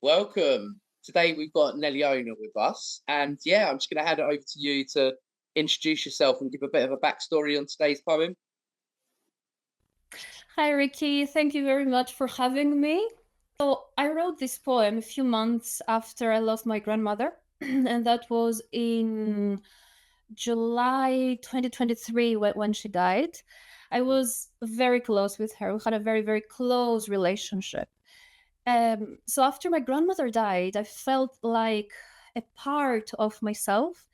Welcome. Today we've got Neona with us, and yeah, I'm just going to hand it over to you to introduce yourself and give a bit of a backstory on today's poem. Hi, Ricky. Thank you very much for having me. So, I wrote this poem a few months after I lost my grandmother, and that was in July 2023 when she died. I was very close with her. We had a very, very close relationship. So, after my grandmother died, I felt like a part of myself,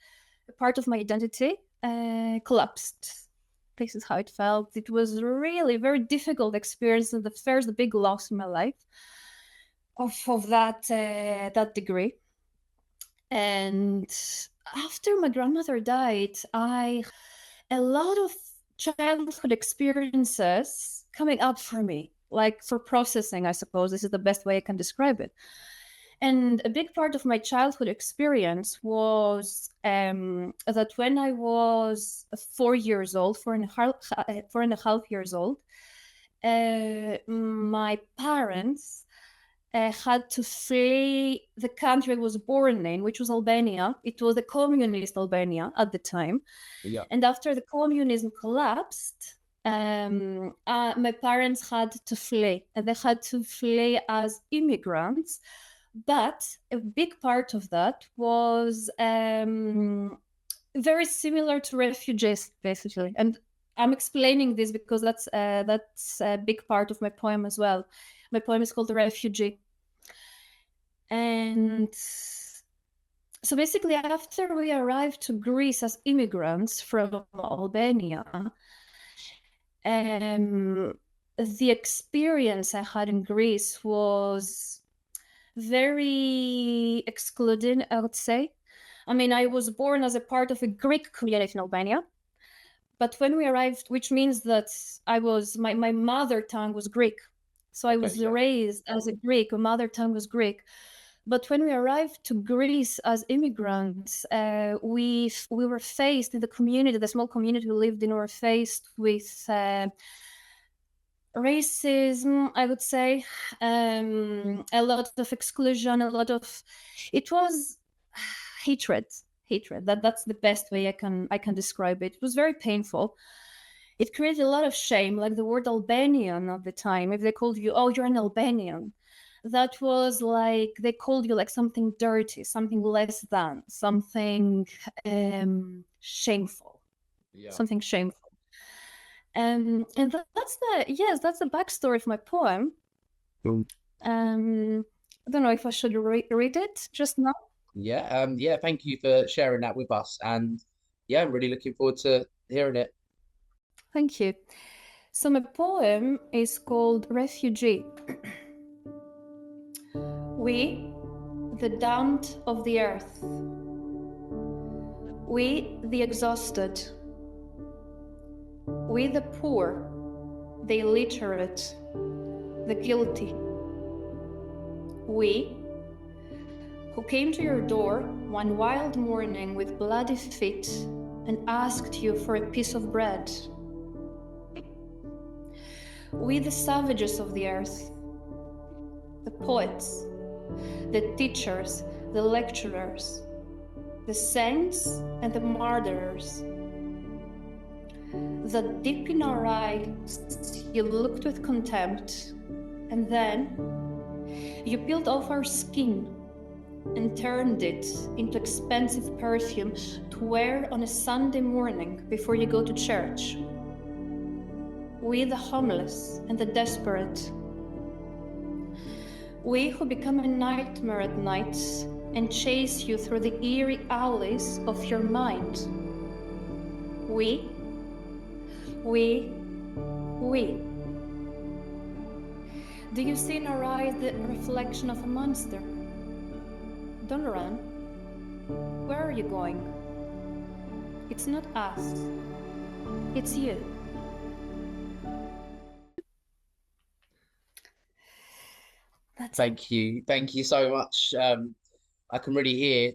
a part of my identity, collapsed. This is how it felt. It was really a very difficult experience and the first big loss in my life of that degree. And after my grandmother died, I a lot of childhood experiences coming up for me, like for processing, I suppose this is the best way I can describe it. And a big part of my childhood experience was that when I was 4 years old, 4.5 years old, my parents had to flee the country I was born in, which was Albania. It was a communist Albania at the time. Yeah. And after the communism collapsed, my parents had to flee, and they had to flee as immigrants. But a big part of that was very similar to refugees, basically. And I'm explaining this because that's a big part of my poem as well. My poem is called Refugee. And so basically, after we arrived to Greece as immigrants from Albania, the experience I had in Greece was very excluding, I would say. I mean, I was born as a part of a Greek community in Albania, but when we arrived, which means that my mother tongue was Greek. So I was raised as a Greek, my mother tongue was Greek. But when we arrived to Greece as immigrants, we were faced in the community, the small community we lived in, we were faced with racism, I would say, a lot of exclusion, it was hatred. That's the best way I can describe it. It was very painful. It created a lot of shame, like the word Albanian at the time. If they called you, oh, you're an Albanian, that was like they called you like something dirty, something less than, something shameful, something shameful. And that's the backstory of my poem. I don't know if I should read it just now. Yeah, thank you for sharing that with us, and yeah, I'm really looking forward to hearing it. Thank you. So my poem is called Refugee. We, the damned of the earth. We, the exhausted. We, the poor, the illiterate, the guilty. We, who came to your door one wild morning with bloody feet and asked you for a piece of bread. We, the savages of the earth, the poets, the teachers, the lecturers, the saints and the martyrs. That deep in our eyes you looked with contempt, and then you peeled off our skin and turned it into expensive perfume to wear on a Sunday morning before you go to church. We, the homeless and the desperate. We who become a nightmare at nights and chase you through the eerie alleys of your mind. We. Do you see in our eyes the reflection of a monster? Don't run. Where are you going? It's not us. It's you. Thank you so much. I can really hear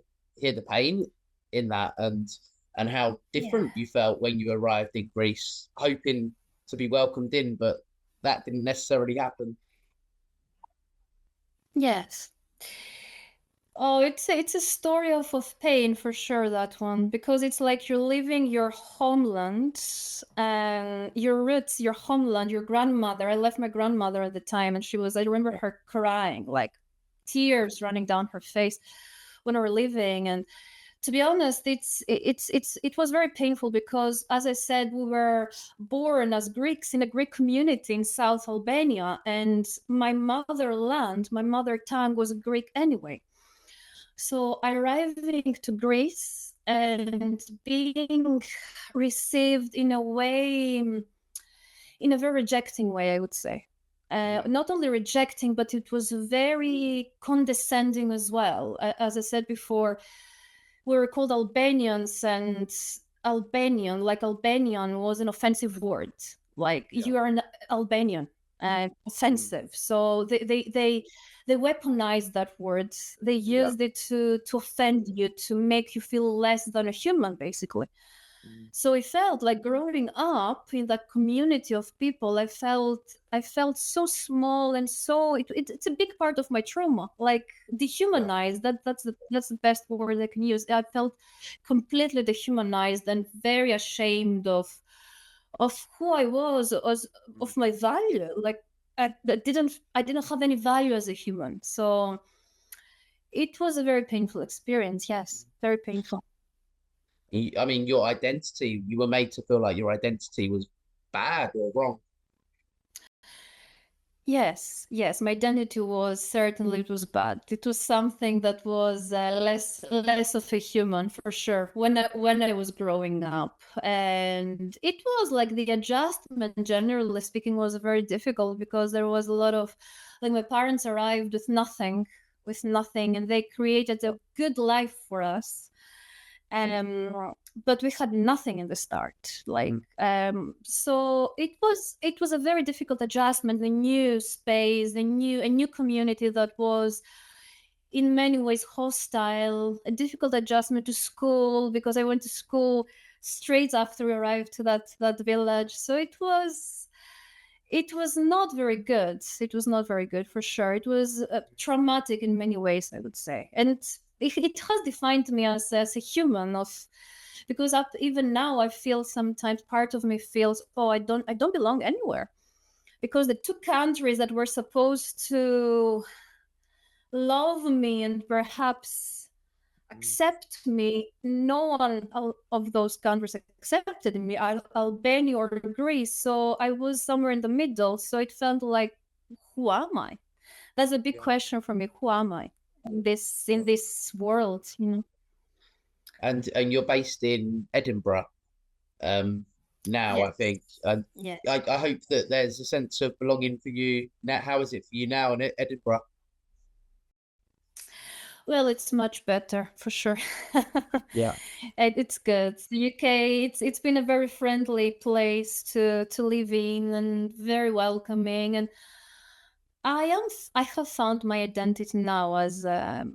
the pain in that, and how different you felt when you arrived in Greece, hoping to be welcomed in, but that didn't necessarily happen. Yes. Oh, it's a story of pain for sure, that one, because it's like you're leaving your homeland and your roots, your homeland, your grandmother. I left my grandmother at the time, and I remember her crying, like tears running down her face when we were leaving. And to be honest, it was very painful because, as I said, we were born as Greeks in a Greek community in South Albania, and my motherland, my mother tongue was Greek anyway. So arriving to Greece and being received in a way, in a very rejecting way, I would say. Not only rejecting, but it was very condescending as well. As I said before, we were called Albanians, and Albanian was an offensive word. Like, you are an Albanian, offensive. So they weaponized that word. They used it to offend you, to make you feel less than a human, basically. So it felt like growing up in that community of people, I felt so small, and so it's a big part of my trauma, like dehumanized. That's the best word I can use. I felt completely dehumanized and very ashamed of who I was, of my value. Like, I didn't have any value as a human. So it was a very painful experience. Yes, very painful. I mean, your identity, you were made to feel like your identity was bad or wrong. Yes, my identity was certainly, it was bad. It was something that was less of a human, for sure, when I was growing up. And it was like the adjustment, generally speaking, was very difficult, because there was a lot of, like, my parents arrived with nothing, and they created a good life for us. But we had nothing in the start, like, so it was a very difficult adjustment, the new space, a new community that was in many ways hostile, a difficult adjustment to school, because I went to school straight after we arrived to that village. So it was not very good. It was not very good, for sure. It was traumatic in many ways, I would say. And it has defined me as a human, because even now I feel, sometimes part of me feels, oh, I don't belong anywhere, because the two countries that were supposed to love me and perhaps accept me, no one of those countries accepted me, Albania or Greece. So I was somewhere in the middle. So it felt like, who am I? That's a big question for me. Who am I in this world? And you're based in Edinburgh now, I Yes. think. And Yes. I hope that there's a sense of belonging for you now. How is it for you now in Edinburgh? Well, it's much better, for sure. Yeah. And it's good. The UK, it's been a very friendly place to live in, and very welcoming. And I have found my identity now as a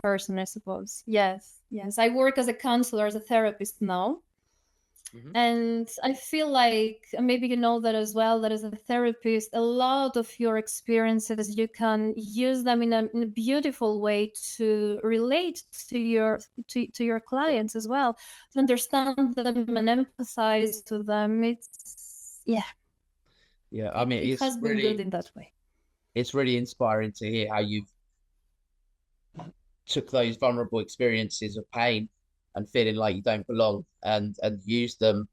person, I suppose. Yes, I work as a counselor, as a therapist now. And I feel like, maybe you know that as well, that as a therapist, a lot of your experiences, you can use them in a beautiful way to relate to your clients as well, to understand them and empathize to them. Yeah. I mean, It has been good in that way. it's really inspiring to hear how you've took those vulnerable experiences of pain and feeling like you don't belong, and use them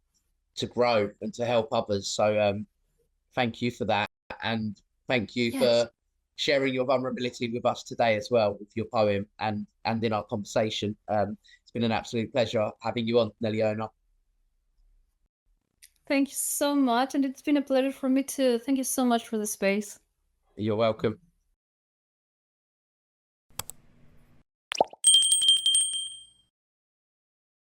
to grow and to help others. So thank you for that, and thank you Yes. for sharing your vulnerability with us today as well, with your poem and in our conversation. It's been an absolute pleasure having you on, Neona. Thank you so much, and it's been a pleasure for me too. Thank you so much for the space. You're welcome.